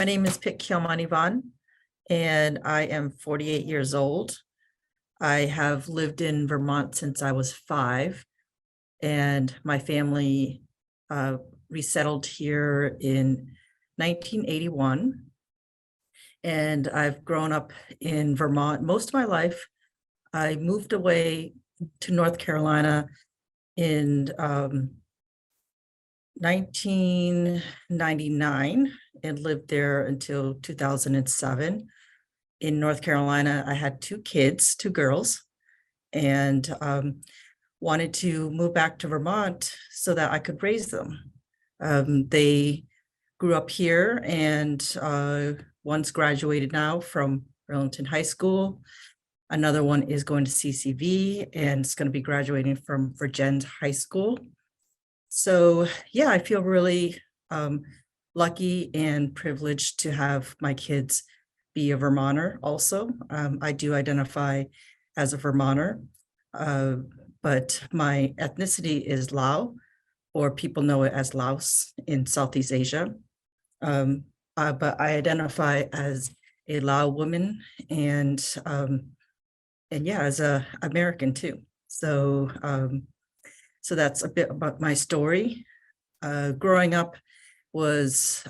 My name is Phet Keomanyvanh, and I am 48 years old. I have lived in Vermont since I was 5, and my family uh, resettled here in 1981. And I've grown up in Vermont most of my life. I moved away to North Carolina in 1999 and lived there until 2007. In North Carolina, I had 2 kids, 2 girls, and wanted to move back to Vermont so that I could raise them. They grew up here, and one's graduated now from Burlington High School. Another one is going to CCV and is going to be graduating from Virginia High School. So yeah, I feel really lucky and privileged to have my kids be a Vermonter also. I do identify as a Vermonter, but my ethnicity is Lao, or people know it as Laos in Southeast Asia. But I identify as a Lao woman and yeah, as a American too. So so that's a bit about my story. Growing up was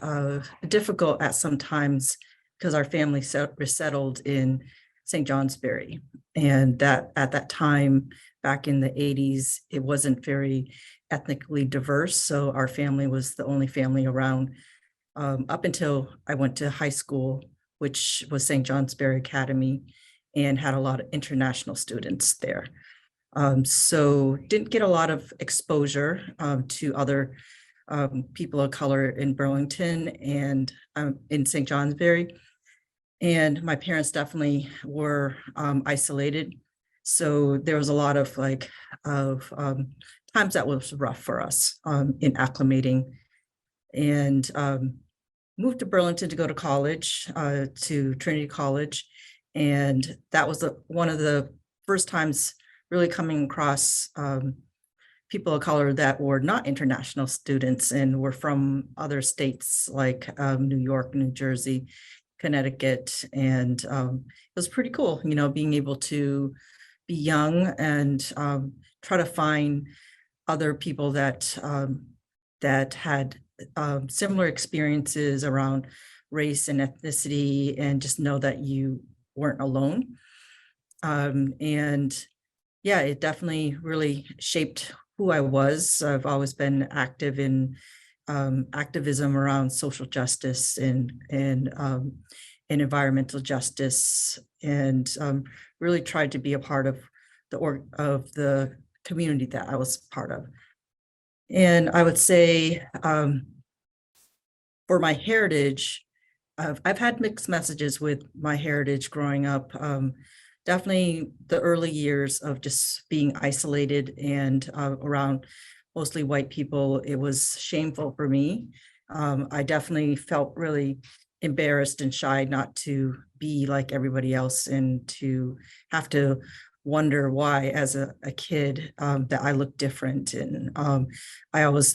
difficult at some times because our family resettled in St. Johnsbury. And that at that time, back in the 80s, it wasn't very ethnically diverse. So our family was the only family around up until I went to high school, which was St. Johnsbury Academy, and had a lot of international students there. So didn't get a lot of exposure to other people of color in Burlington and in St. Johnsbury. And my parents definitely were isolated. So there was a lot of times that was rough for us in acclimating, and moved to Burlington to go to college, to Trinity College. And that was one of the first times really coming across people of color that were not international students and were from other states like New York, New Jersey, Connecticut. And it was pretty cool, you know, being able to be young and try to find other people that that had similar experiences around race and ethnicity, and just know that you weren't alone. And yeah, it definitely really shaped who I was. I've always been active in activism around social justice and environmental justice, and really tried to be a part of the community that I was part of. And I would say for my heritage, I've had mixed messages with my heritage growing up. Definitely the early years of just being isolated and around mostly white people, it was shameful for me. I definitely felt really embarrassed and shy not to be like everybody else, and to have to wonder why as a kid that I looked different. And I always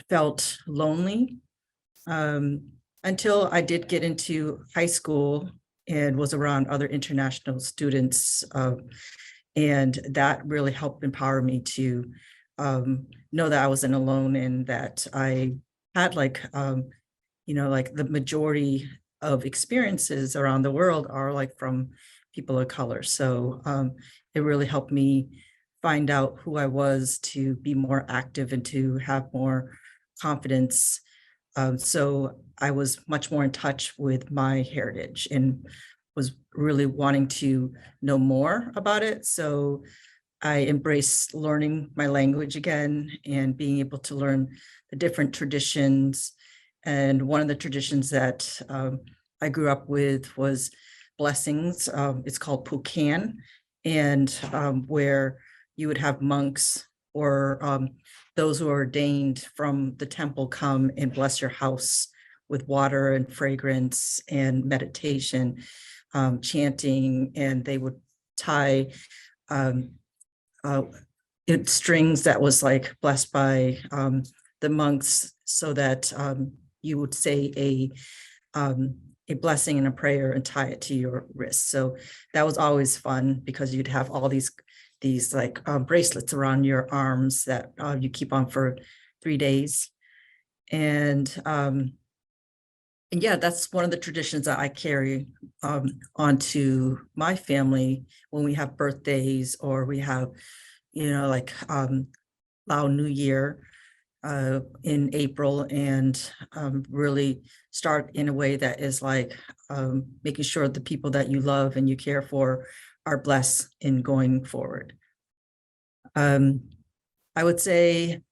felt lonely until I did get into high school and was around other international students. And that really helped empower me to know that I wasn't alone, and that I had the majority of experiences around the world are from people of color. So it really helped me find out who I was, to be more active and to have more confidence. So I was much more in touch with my heritage and was really wanting to know more about it. So I embraced learning my language again and being able to learn the different traditions. And one of the traditions that I grew up with was blessings. It's called Pukan, and where you would have monks or those who are ordained from the temple come and bless your house with water and fragrance and meditation, chanting, and they would tie strings that was blessed by the monks, so that you would say a blessing and a prayer and tie it to your wrist. So that was always fun because you'd have all these like bracelets around your arms that you keep on for 3 days. And yeah, that's one of the traditions that I carry onto my family when we have birthdays or we have, like Lao New Year in April, and really start in a way that is like making sure the people that you love and you care for are blessed in going forward. I would say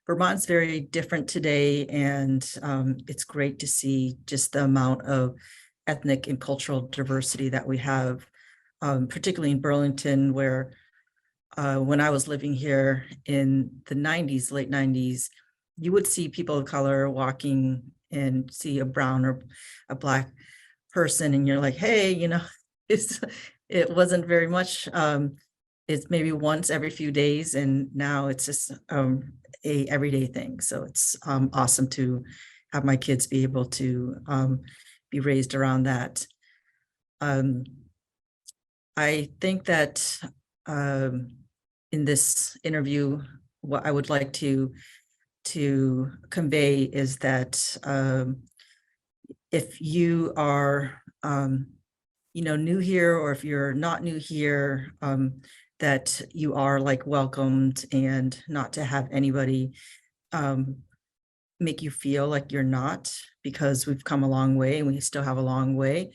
Vermont's very different today, and it's great to see just the amount of ethnic and cultural diversity that we have, particularly in Burlington, where when I was living here in the 90s, late 90s, you would see people of color walking and see a brown or a black person, and you're like, hey, it wasn't very much. It's maybe once every few days, and now it's just a everyday thing. So it's awesome to have my kids be able to be raised around that. I think that in this interview, what I would like to convey is that if you are new here, or if you're not new here, that you are like welcomed, and not to have anybody make you feel like you're not, because we've come a long way and we still have a long way.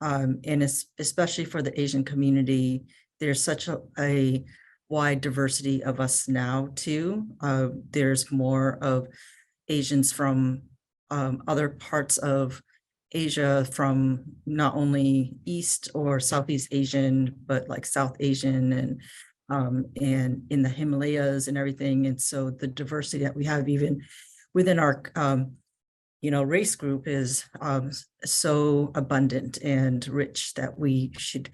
And especially for the Asian community, there's such a wide diversity of us now too. There's more of Asians from other parts of Asia, from not only East or Southeast Asian, but like South Asian and in the Himalayas and everything. And so the diversity that we have even within our race group is so abundant and rich that we should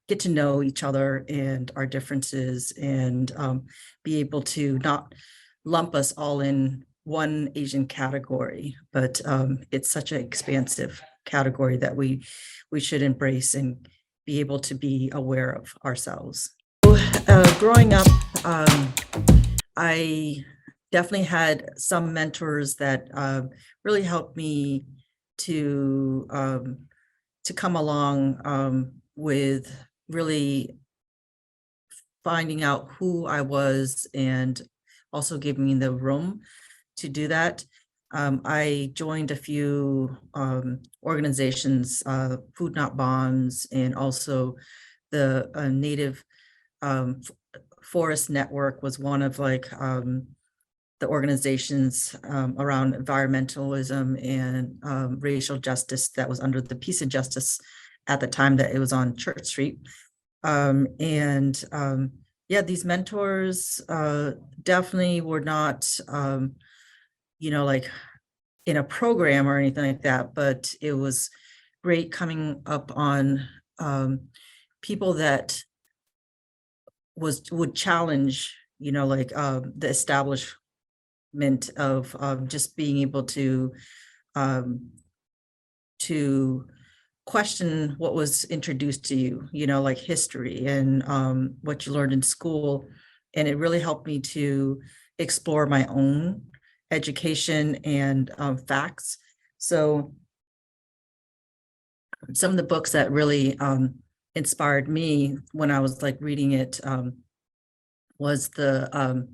get to know each other and our differences, and be able to not lump us all in one Asian category, but it's such an expansive category that we should embrace and be able to be aware of ourselves. So, growing up, I definitely had some mentors that really helped me to come along with really finding out who I was, and also giving me the room to do that. I joined a few organizations, Food Not Bombs, and also the Native Forest Network was one of like the organizations around environmentalism and racial justice that was under the Peace and Justice at the time that it was on Church Street. Yeah, these mentors definitely were not, like in a program or anything like that, but it was great coming up on people that would challenge, the establishment of just being able to question what was introduced to you, like history and what you learned in school. And it really helped me to explore my own education and facts. So some of the books that really inspired me when I was like reading it was the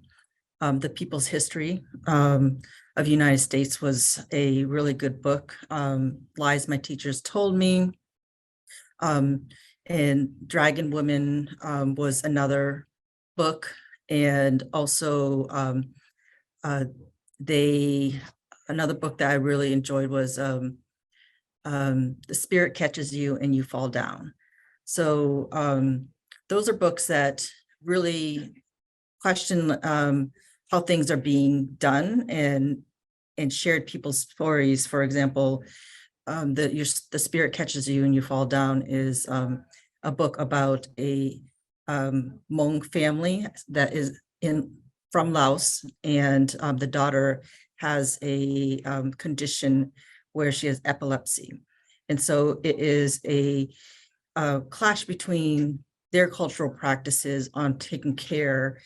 People's History of the United States was a really good book. Lies My Teachers Told Me, and Dragon Women was another book, and also another book that I really enjoyed was The Spirit Catches You and You Fall Down. So those are books that really question how things are being done, and shared people's stories. For example, The Spirit Catches You and You Fall Down is a book about a Hmong family that is from Laos, and the daughter has a condition where she has epilepsy. And so it is a clash between their cultural practices on taking care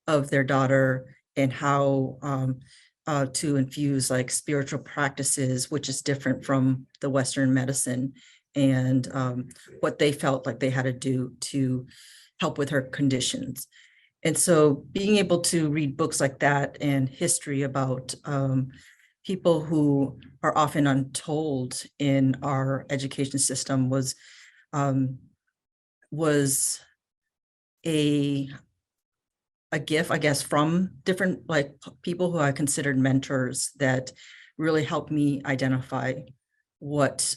of their daughter and how to infuse like spiritual practices, which is different from the Western medicine, and what they felt like they had to do to help with her conditions. And so being able to read books like that and history about people who are often untold in our education system um, was a gift, I guess, from different like people who I considered mentors that really helped me identify what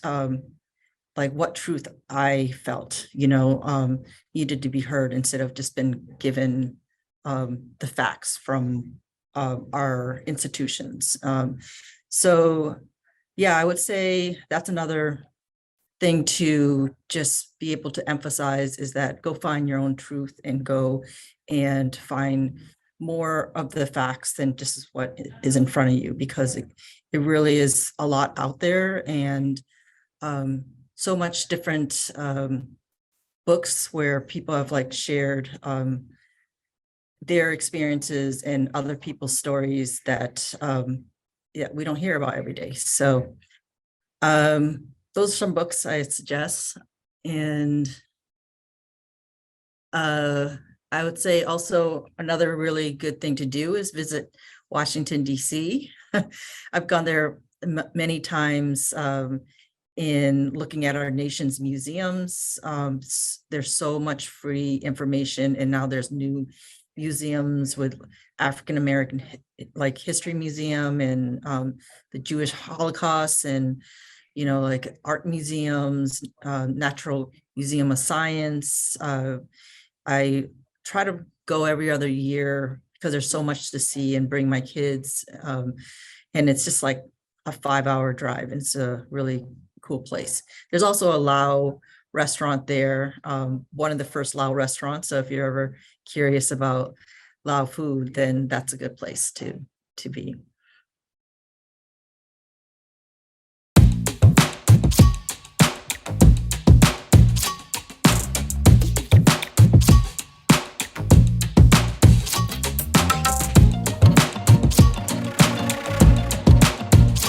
like what truth I felt, needed to be heard instead of just been given the facts from our institutions. So yeah, I would say that's another thing to just be able to emphasize, is that go find your own truth and go and find more of the facts than just what is in front of you, because it really is a lot out there, and so much different books where people have like shared their experiences and other people's stories that yeah, we don't hear about every day. So those are some books I suggest. And I would say also another really good thing to do is visit Washington, D.C. I've gone there many times in looking at our nation's museums. There's so much free information, and now there's new museums with African American like history museum, and the Jewish Holocaust, and like art museums, Natural Museum of Science. I try to go every other year because there's so much to see, and bring my kids. And it's just like a 5-hour drive. It's a really cool place. There's also a Lao restaurant there, one of the first Lao restaurants. So if you're ever curious about Lao food, then that's a good place to be.